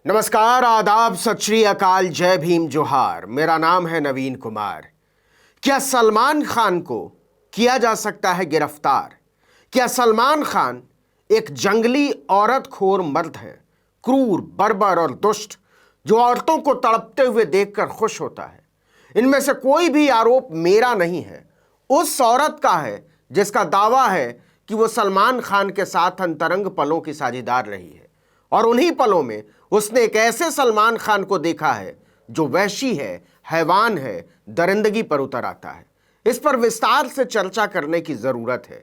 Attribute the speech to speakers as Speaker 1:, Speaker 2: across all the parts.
Speaker 1: नमस्कार, आदाब, सत श्री अकाल, जय भीम, जोहार। मेरा नाम है नवीन कुमार। क्या सलमान खान को किया जा सकता है गिरफ्तार? क्या सलमान खान एक जंगली औरतखोर मर्द है, क्रूर, बर्बर और दुष्ट, जो औरतों को तड़पते हुए देखकर खुश होता है? इनमें से कोई भी आरोप मेरा नहीं है, उस औरत का है जिसका दावा है कि वो सलमान खान के साथ अंतरंग पलों की साझीदार रही है, और उन्हीं पलों में उसने एक ऐसे सलमान खान को देखा है जो वहशी है, हैवान है, दरिंदगी पर उतर आता है। इस पर विस्तार से चर्चा करने की जरूरत है,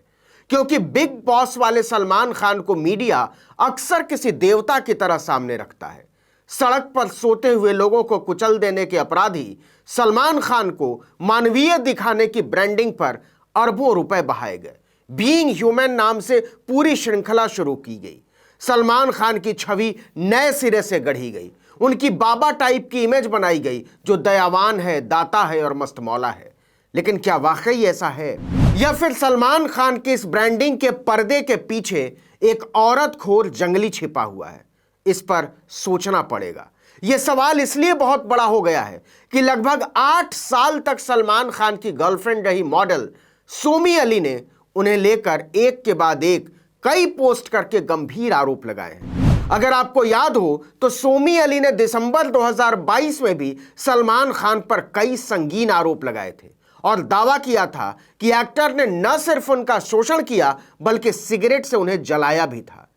Speaker 1: क्योंकि बिग बॉस वाले सलमान खान को मीडिया अक्सर किसी देवता की तरह सामने रखता है। सड़क पर सोते हुए लोगों को कुचल देने के अपराधी सलमान खान को मानवीय दिखाने की ब्रांडिंग पर अरबों रुपए बहाए गए। बीइंग ह्यूमन नाम से पूरी श्रृंखला शुरू की गई। सलमान खान की छवि नए सिरे से गढ़ी गई। उनकी बाबा टाइप की इमेज बनाई गई, जो दयावान है, दाता है और मस्तमौला है। लेकिन क्या वाकई ऐसा है, या फिर सलमान खान की इस ब्रांडिंग के पर्दे के पीछे एक औरतखोर जंगली छिपा हुआ है? इस पर सोचना पड़ेगा। यह सवाल इसलिए बहुत बड़ा हो गया है कि लगभग 8 साल तक सलमान खान की गर्लफ्रेंड रही मॉडल सोमी अली ने उन्हें लेकर एक के बाद एक कई पोस्ट करके गंभीर आरोप लगाए हैं। अगर आपको याद हो तो सोमी अली ने दिसंबर 2022 में भी सलमान खान पर कई संगीन आरोप लगाए थे और दावा किया था कि एक्टर ने न सिर्फ उनका शोषण किया बल्कि सिगरेट से उन्हें जलाया भी था।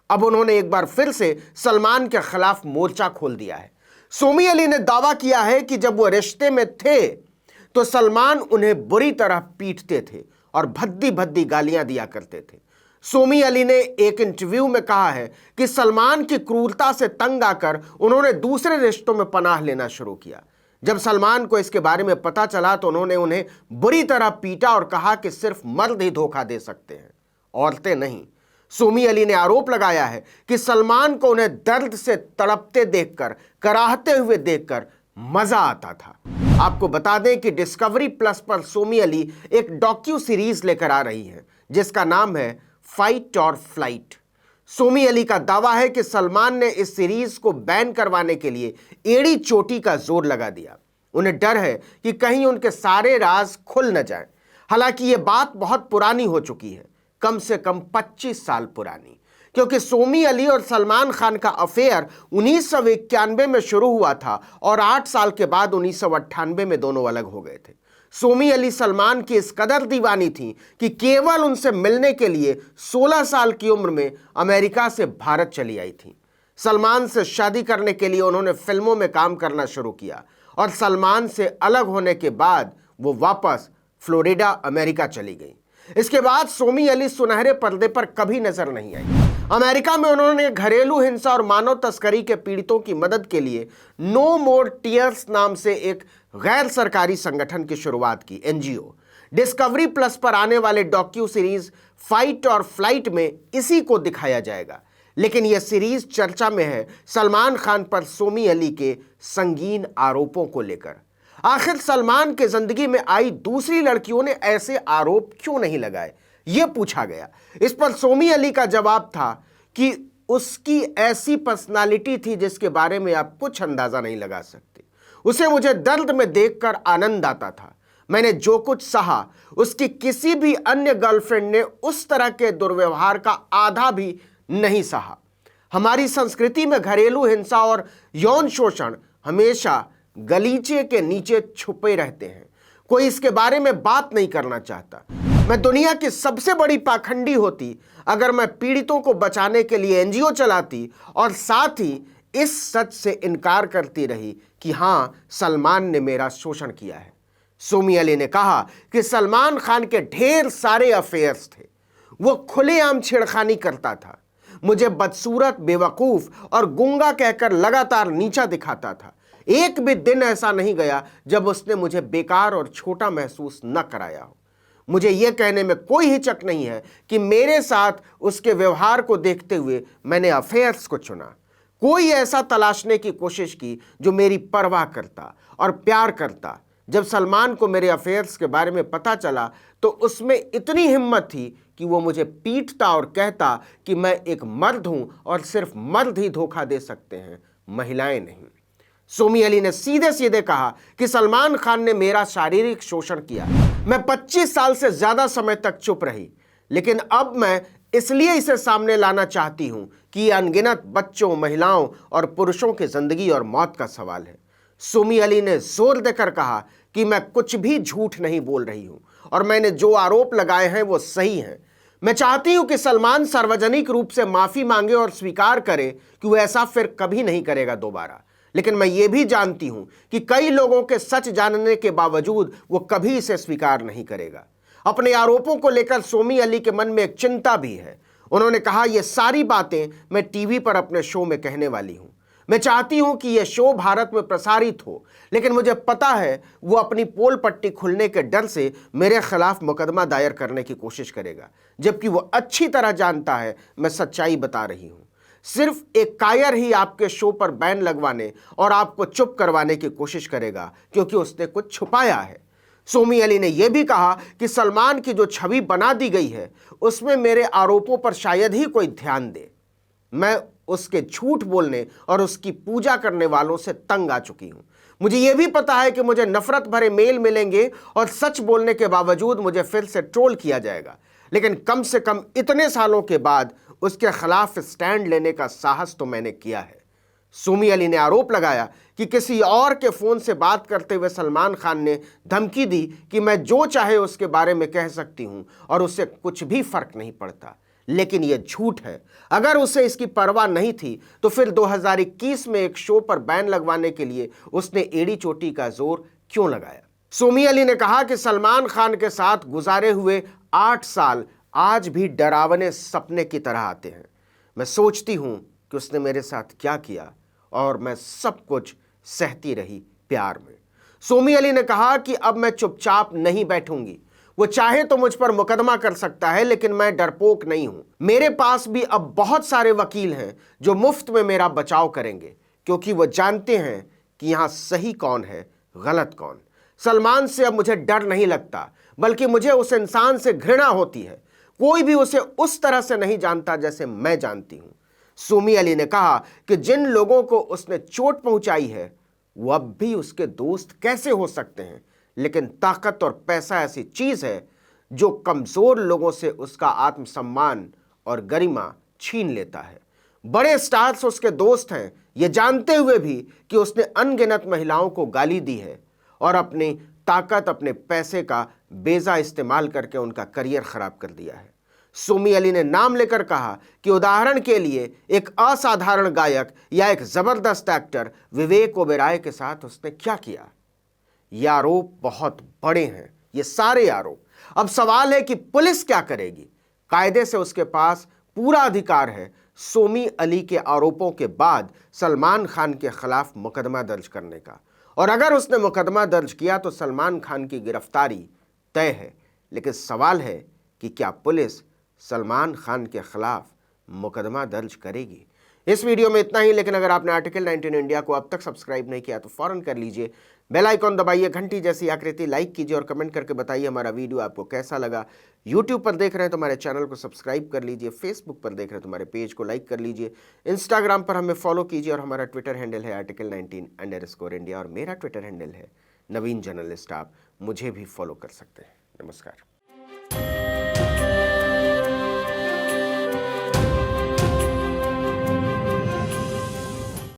Speaker 1: अब उन्होंने एक बार फिर से सलमान के खिलाफ मोर्चा खोल दिया है। सोमी अली ने दावा किया है कि जब वो रिश्ते में थे तो सलमान उन्हें बुरी तरह पीटते थे और भद्दी भद्दी गालियां दिया करते थे। सोमी अली ने एक इंटरव्यू में कहा है कि सलमान की क्रूरता से तंग आकर उन्होंने दूसरे रिश्तों में पनाह लेना शुरू किया। जब सलमान को इसके बारे में पता चला तो उन्होंने उन्हें बुरी तरह पीटा और कहा कि सिर्फ मर्द ही धोखा दे सकते हैं, औरतें नहीं। सोमी अली ने आरोप लगाया है कि सलमान को उन्हें दर्द से तड़पते देखकर, कराहते हुए देखकर मजा आता था। आपको बता दें कि डिस्कवरी प्लस पर सोमी अली एक डॉक्यू सीरीज लेकर आ रही है जिसका नाम है फाइट और फ्लाइट। सोमी अली का दावा है कि सलमान ने इस सीरीज को बैन करवाने के लिए एड़ी चोटी का जोर लगा दिया। उन्हें डर है कि कहीं उनके सारे राज खुल न जाएं। हालांकि यह बात बहुत पुरानी हो चुकी है, कम से कम 25 साल पुरानी, क्योंकि सोमी अली और सलमान खान का अफेयर 1991 में शुरू हुआ था और 8 साल के बाद 1998 में दोनों अलग हो गए थे। सोमी अली सलमान की इस कदर दीवानी थी कि केवल उनसे मिलने के लिए 16 साल की उम्र में अमेरिका से भारत चली आई थी। सलमान से शादी करने के लिए उन्होंने फिल्मों में काम करना शुरू किया और सलमान से अलग होने के बाद वो वापस फ्लोरिडा, अमेरिका चली गई। इसके बाद सोमी अली सुनहरे पर्दे पर कभी नजर नहीं आई। अमेरिका में उन्होंने घरेलू हिंसा और मानव तस्करी के पीड़ितों की मदद के लिए नो मोर टीयर्स नाम से एक गैर सरकारी संगठन की शुरुआत की, एनजीओ। डिस्कवरी प्लस पर आने वाले डॉक्यू सीरीज फाइट और फ्लाइट में इसी को दिखाया जाएगा। लेकिन यह सीरीज चर्चा में है सलमान खान पर सोमी अली के संगीन आरोपों को लेकर। आखिर सलमान के जिंदगी में आई दूसरी लड़कियों ने ऐसे आरोप क्यों नहीं लगाए, यह पूछा गया। इस पर सोमी अली का जवाब था कि उसकी ऐसी पर्सनालिटी थी जिसके बारे में आप कुछ अंदाजा नहीं लगा सकते। उसे मुझे दर्द में देखकर आनंद आता था। मैंने जो कुछ सहा उसकी किसी भी अन्य गर्लफ्रेंड ने उस तरह के दुर्व्यवहार का आधा भी नहीं सहा। हमारी संस्कृति में घरेलू हिंसा और यौन शोषण हमेशा गलीचे के नीचे छुपे रहते हैं। कोई इसके बारे में बात नहीं करना चाहता। मैं दुनिया की सबसे बड़ी पाखंडी होती अगर मैं पीड़ितों को बचाने के लिए एनजीओ चलाती और साथ ही इस सच से इनकार करती रही कि हां, सलमान ने मेरा शोषण किया है। सोमी अली ने कहा कि सलमान खान के ढेर सारे अफेयर्स थे। वो खुलेआम छेड़खानी करता था, मुझे बदसूरत, बेवकूफ और गूंगा कहकर लगातार नीचा दिखाता था। एक भी दिन ऐसा नहीं गया जब उसने मुझे बेकार और छोटा महसूस न कराया हो। मुझे यह कहने में कोई हिचक नहीं है कि मेरे साथ उसके व्यवहार को देखते हुए मैंने अफेयर्स को चुना। कोई ऐसा तलाशने की कोशिश की जो मेरी परवाह करता और प्यार करता। जब सलमान को मेरे अफेयर्स के बारे में पता चला तो उसमें इतनी हिम्मत थी कि वो मुझे पीटता और कहता कि मैं एक मर्द हूं और सिर्फ मर्द ही धोखा दे सकते हैं, महिलाएं नहीं। सोमी अली ने सीधे सीधे कहा कि सलमान खान ने मेरा शारीरिक शोषण किया। मैं 25 साल से ज्यादा समय तक चुप रही, लेकिन अब मैं इसलिए इसे सामने लाना चाहती हूं कि यह अनगिनत बच्चों, महिलाओं और पुरुषों की जिंदगी और मौत का सवाल है। सोमी अली ने जोर देकर कहा कि मैं कुछ भी झूठ नहीं बोल रही हूं और मैंने जो आरोप लगाए हैं वो सही हैं। मैं चाहती हूं कि सलमान सार्वजनिक रूप से माफी मांगे और स्वीकार करे कि वह ऐसा फिर कभी नहीं करेगा दोबारा। लेकिन मैं ये भी जानती हूं कि कई लोगों के सच जानने के बावजूद वो कभी इसे स्वीकार नहीं करेगा। अपने आरोपों को लेकर सोमी अली के मन में एक चिंता भी है। उन्होंने कहा, ये सारी बातें मैं टीवी पर अपने शो में कहने वाली हूं। मैं चाहती हूं कि यह शो भारत में प्रसारित हो, लेकिन मुझे पता है वो अपनी पोल पट्टी खुलने के डर से मेरे खिलाफ मुकदमा दायर करने की कोशिश करेगा, जबकि वो अच्छी तरह जानता है मैं सच्चाई बता रही हूं। सिर्फ एक कायर ही आपके शो पर बैन लगवाने और आपको चुप करवाने की कोशिश करेगा, क्योंकि उसने कुछ छुपाया है। सोमी अली ने यह भी कहा कि सलमान की जो छवि बना दी गई है उसमें मेरे आरोपों पर शायद ही कोई ध्यान दे। मैं उसके झूठ बोलने और उसकी पूजा करने वालों से तंग आ चुकी हूं। मुझे यह भी पता है कि मुझे नफरत भरे मेल मिलेंगे और सच बोलने के बावजूद मुझे फिर से ट्रोल किया जाएगा, लेकिन कम से कम इतने सालों के बाद उसके खिलाफ स्टैंड लेने का साहस तो मैंने किया है। सोमी अली ने आरोप लगाया कि किसी और के फोन से बात करते हुए सलमान खान ने धमकी दी कि मैं जो चाहे उसके बारे में कह सकती हूं और उससे कुछ भी फर्क नहीं पड़ता। लेकिन यह झूठ है। अगर उसे इसकी परवाह नहीं थी तो फिर 2021 में एक शो पर बैन लगवाने के लिए उसने एड़ी चोटी का जोर क्यों लगाया। सोमी अली ने कहा कि सलमान खान के साथ गुजारे हुए 8 साल आज भी डरावने सपने की तरह आते हैं। मैं सोचती हूं कि उसने मेरे साथ क्या किया और मैं सब कुछ सहती रही प्यार में। सोमी अली ने कहा कि अब मैं चुपचाप नहीं बैठूंगी। वो चाहे तो मुझ पर मुकदमा कर सकता है, लेकिन मैं डरपोक नहीं हूं। मेरे पास भी अब बहुत सारे वकील हैं जो मुफ्त में मेरा बचाव करेंगे, क्योंकि वो जानते हैं कि यहां सही कौन है, गलत कौन। सलमान से अब मुझे डर नहीं लगता, बल्कि मुझे उस इंसान से घृणा होती है। कोई भी उसे उस तरह से नहीं जानता जैसे मैं जानती हूं। सोमी अली ने कहा कि जिन लोगों को उसने चोट पहुंचाई है वो अब भी उसके दोस्त कैसे हो सकते हैं, लेकिन ताकत और पैसा ऐसी चीज है जो कमजोर लोगों से उसका आत्मसम्मान और गरिमा छीन लेता है। बड़े स्टार्स उसके दोस्त हैं, ये जानते हुए भी कि उसने अनगिनत महिलाओं को गाली दी है और अपनी ताकत, अपने पैसे का बेजा इस्तेमाल करके उनका करियर खराब कर दिया है। सोमी अली ने नाम लेकर कहा कि उदाहरण के लिए एक असाधारण गायक या एक जबरदस्त एक्टर विवेक ओबेरॉय के साथ उसने क्या किया। ये आरोप बहुत बड़े हैं, ये सारे आरोप। अब सवाल है कि पुलिस क्या करेगी। कायदे से उसके पास पूरा अधिकार है सोमी अली के आरोपों के बाद सलमान खान के खिलाफ मुकदमा दर्ज करने का, और अगर उसने मुकदमा दर्ज किया तो सलमान खान की गिरफ्तारी तय है। लेकिन सवाल है कि क्या पुलिस सलमान खान के खिलाफ मुकदमा दर्ज करेगी। इस वीडियो में इतना ही, लेकिन अगर आपने आर्टिकल 19 इंडिया को अब तक सब्सक्राइब नहीं किया तो फौरन कर लीजिए। बेल आइकॉन दबाइए, घंटी जैसी आकृति लाइक कीजिए और कमेंट करके बताइए हमारा वीडियो आपको कैसा लगा। यूट्यूब पर देख रहे हैं तो हमारे चैनल को सब्सक्राइब कर लीजिए, फेसबुक पर देख रहे हैं तो हमारे पेज को लाइक कर लीजिए, इंस्टाग्राम पर हमें फॉलो कीजिए और हमारा ट्विटर हैंडल है article19_India और मेरा ट्विटर हैंडल है नवीन जर्नलिस्ट। आप मुझे भी फॉलो कर सकते हैं। नमस्कार।